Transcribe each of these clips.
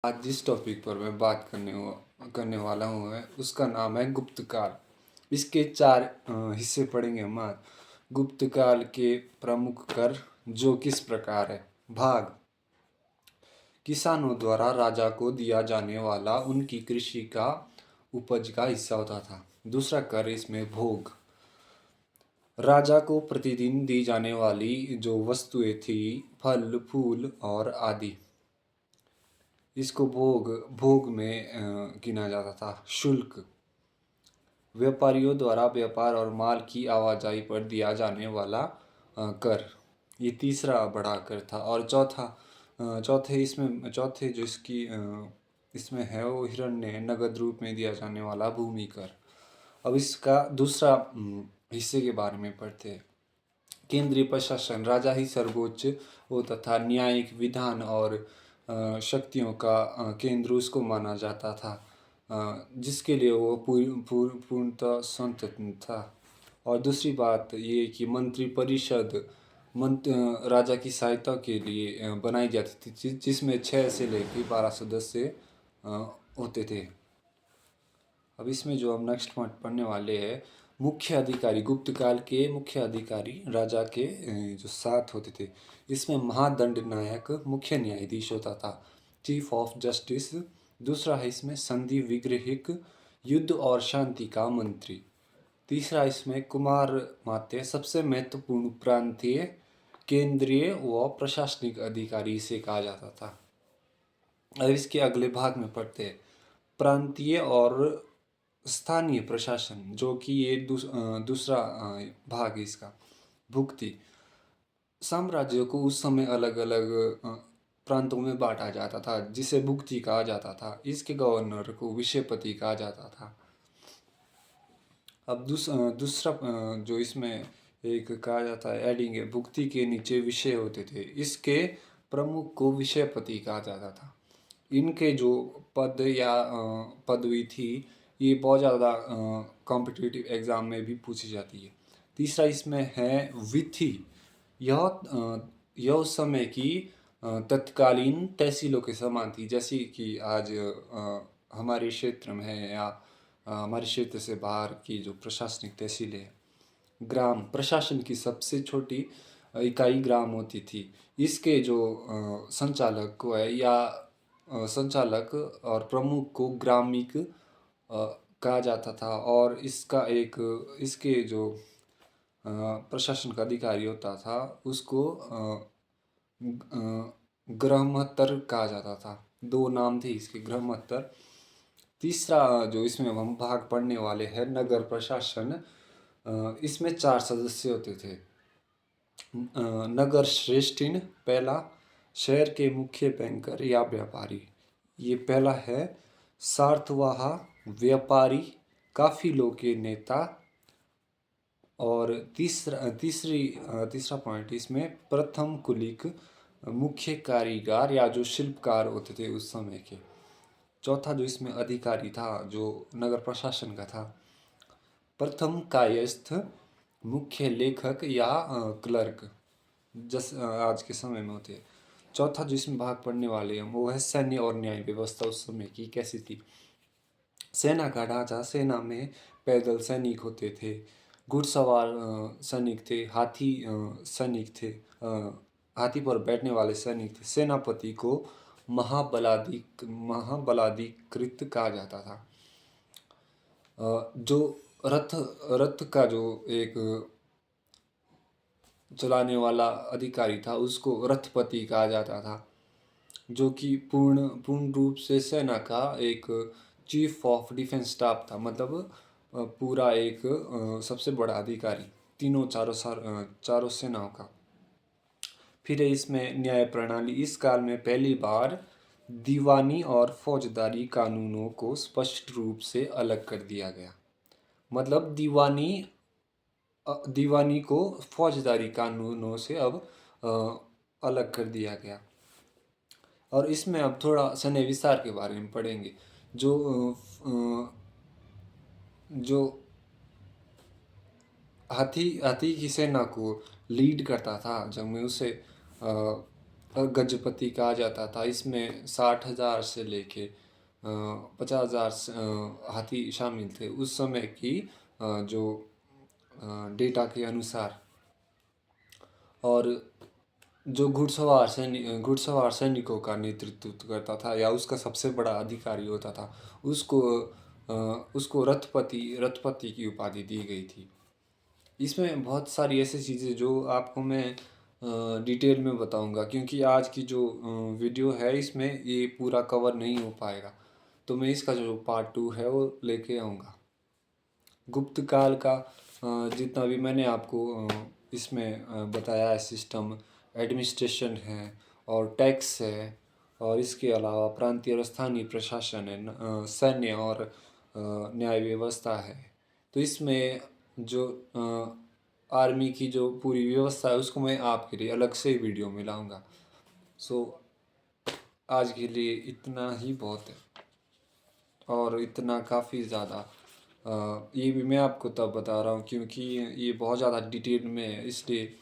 आज जिस टॉपिक पर मैं बात करने वाला हूँ उसका नाम है गुप्त काल। इसके चार हिस्से पढ़ेंगे हम आज। गुप्त काल के प्रमुख कर जो किस प्रकार है। भाग किसानों द्वारा राजा को दिया जाने वाला उनकी कृषि का उपज का हिस्सा होता था। दूसरा कर इसमें भोग, राजा को प्रतिदिन दी जाने वाली जो वस्तुएं थी, फल फूल और आदि, इसको भोग भोग में गिना जाता था। शुल्क, व्यापारियों द्वारा व्यापार और माल की आवाजाही पर दिया जाने वाला कर, ये तीसरा बड़ा कर था। और चौथे जो इसमें है वो हिरण्य नगद रूप में दिया जाने वाला भूमि कर। अब इसका दूसरा हिस्से के बारे में पढ़ते हैं। केंद्रीय प्रशासन, राजा ही सर्वोच्च होता था। न्यायिक विधान और शक्तियों का केंद्र उसको माना जाता था, जिसके लिए वो पूर्णतः स्वतंत्र था। और दूसरी बात ये कि मंत्री परिषद राजा की सहायता के लिए बनाई जाती थी, जिसमें 6 से लेकर 12 सदस्य होते थे। अब इसमें जो हम नेक्स्ट पॉइंट पढ़ने वाले हैं, मुख्य अधिकारी। गुप्त काल के मुख्य अधिकारी राजा के जो 7 होते थे। इसमें महादंड नायक मुख्य न्यायाधीश होता था, चीफ ऑफ जस्टिस। दूसरा है इसमें संधि विग्रहिक, युद्ध और शांति का मंत्री। तीसरा इसमें कुमार मात्य, सबसे महत्वपूर्ण प्रांतीय, केंद्रीय व प्रशासनिक अधिकारी इसे कहा जाता था। अब इसके अगले भाग में पढ़ते हैं। प्रांतीय और स्थानीय प्रशासन, जो कि ये दूसरा भाग है इसका। भुक्ति, साम्राज्य को उस समय अलग अलग प्रांतों में बांटा जाता था, जिसे भुक्ति कहा जाता था। इसके गवर्नर को विषयपति कहा जाता था। अब दूसरा जो इसमें एक कहा जाता है एडिंग है, भुक्ति के नीचे विषय होते थे। इसके प्रमुख को विषयपति कहा जाता था। इनके जो पद या पदवी थी, ये बहुत ज़्यादा कॉम्पिटिटिव एग्ज़ाम में भी पूछी जाती है। तीसरा इसमें है विधि। यह उस समय की तत्कालीन तहसीलों के समान थी, जैसे कि आज हमारे क्षेत्र में है, या हमारे क्षेत्र से बाहर की जो प्रशासनिक तहसीलें हैं। ग्राम, प्रशासन की सबसे छोटी इकाई ग्राम होती थी। इसके जो संचालक को है या संचालक और प्रमुख को ग्रामिक कहा जाता था। और इसके जो प्रशासन का अधिकारी होता था उसको गृहमत्तर कहा जाता था। 2 नाम थे इसके, गृहमत्तर। तीसरा जो इसमें हम भाग पढ़ने वाले हैं, नगर प्रशासन। इसमें 4 सदस्य होते थे। नगर श्रेष्ठिन पहला, शहर के मुख्य बैंकर या व्यापारी, ये पहला है। सार्थवाह, व्यापारी, काफिलों के नेता। और तीसरा पॉइंट इसमें प्रथम कुलिक, मुख्य कारीगर या जो शिल्पकार होते थे उस समय के। चौथा जो इसमें अधिकारी था जो नगर प्रशासन का था, प्रथम कायस्थ, मुख्य लेखक या क्लर्क, जस आज के समय में होते हैं। चौथा जो इसमें भाग पढ़ने वाले हैं वो है सैन्य और न्याय व्यवस्था उस समय की कैसी थी। सेना का ढांचा, सेना में पैदल सैनिक होते थे, घुड़सवार सैनिक थे, हाथी पर बैठने वाले सैनिक थे। सेनापति को महाबलाधिकृत कहा जाता था। जो रथ रथ का जो एक चलाने वाला अधिकारी था उसको रथपति कहा जाता था, जो कि पूर्ण रूप से सेना का एक चीफ ऑफ डिफेंस स्टाफ था। मतलब पूरा एक सबसे बड़ा अधिकारी चारों सेनाओं का। फिर इसमें न्याय प्रणाली। इस काल में पहली बार दीवानी और फौजदारी कानूनों को स्पष्ट रूप से अलग कर दिया गया। मतलब दीवानी को फौजदारी कानूनों से अब अलग कर दिया गया। और इसमें अब थोड़ा सैन्य विस्तार के बारे में पढ़ेंगे। जो हाथी की सेना को लीड करता था जब में उसे गजपति कहा जाता था। इसमें 60,000 से लेके 50,000 हाथी शामिल थे उस समय की जो डेटा के अनुसार। और जो घुड़सवार सैनिकों का नेतृत्व करता था या उसका सबसे बड़ा अधिकारी होता था, उसको उसको रथपति की उपाधि दी गई थी। इसमें बहुत सारी ऐसी चीज़ें जो आपको मैं डिटेल में बताऊंगा, क्योंकि आज की जो वीडियो है इसमें ये पूरा कवर नहीं हो पाएगा, तो मैं इसका जो पार्ट 2 है वो लेके आऊँगा। गुप्त काल का जितना भी मैंने आपको इसमें बताया है, सिस्टम एडमिनिस्ट्रेशन है और टैक्स है, और इसके अलावा प्रांतीय और स्थानीय प्रशासन है, सैन्य और न्याय व्यवस्था है। तो इसमें जो आर्मी की जो पूरी व्यवस्था है उसको मैं आपके लिए अलग से वीडियो में लाऊंगा। सो आज के लिए इतना ही बहुत है, और इतना काफ़ी ज़्यादा ये भी मैं आपको तब बता रहा हूँ क्योंकि ये बहुत ज़्यादा डिटेल में है, इसलिए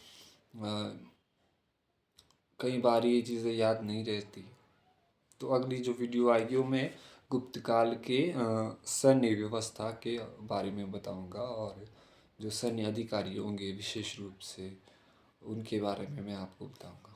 कई बार ये चीज़ें याद नहीं रहती। तो अगली जो वीडियो आएगी वो मैं गुप्त काल के सैन्य व्यवस्था के बारे में बताऊंगा, और जो सैन्य अधिकारी होंगे विशेष रूप से उनके बारे में मैं आपको बताऊंगा।